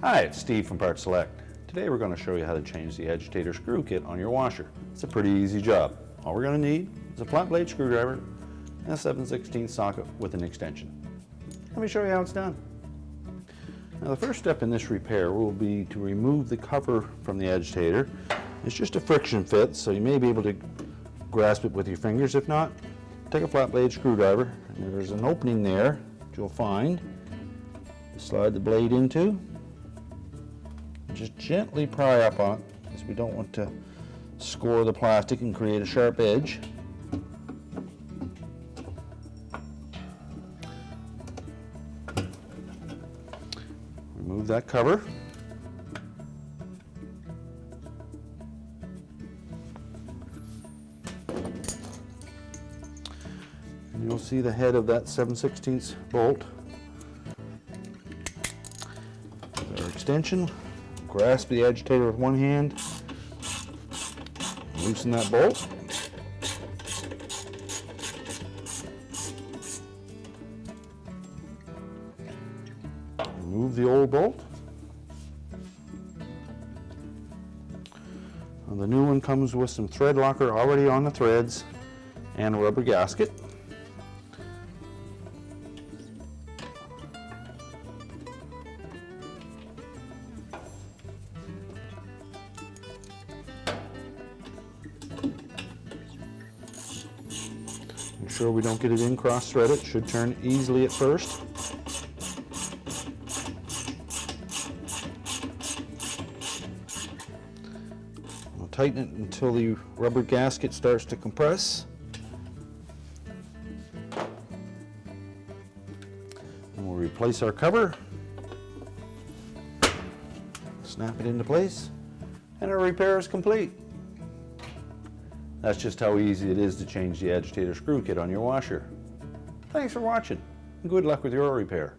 Hi, it's Steve from PartSelect. Today we're going to show you how to change the agitator screw kit on your washer. It's a pretty easy job. All we're going to need is a flat blade screwdriver and a 7/16 socket with an extension. Let me show you how it's done. Now the first step in this repair will be to remove the cover from the agitator. It's just a friction fit, so you may be able to grasp it with your fingers. If not, take a flat blade screwdriver, and there's an opening there that you'll find to slide the blade into. Just gently pry up on it, because we don't want to score the plastic and create a sharp edge. Remove that cover. And you'll see the head of that 7/16 bolt. Our extension. Grasp the agitator with one hand, loosen that bolt. Remove the old bolt. And the new one comes with some thread locker already on the threads and a rubber gasket. Make sure we don't get it in cross-threaded. It should turn easily at first. We'll tighten it until the rubber gasket starts to compress. And we'll replace our cover. Snap it into place, and our repair is complete. That's just how easy it is to change the agitator screw kit on your washer. Thanks for watching, and good luck with your repair.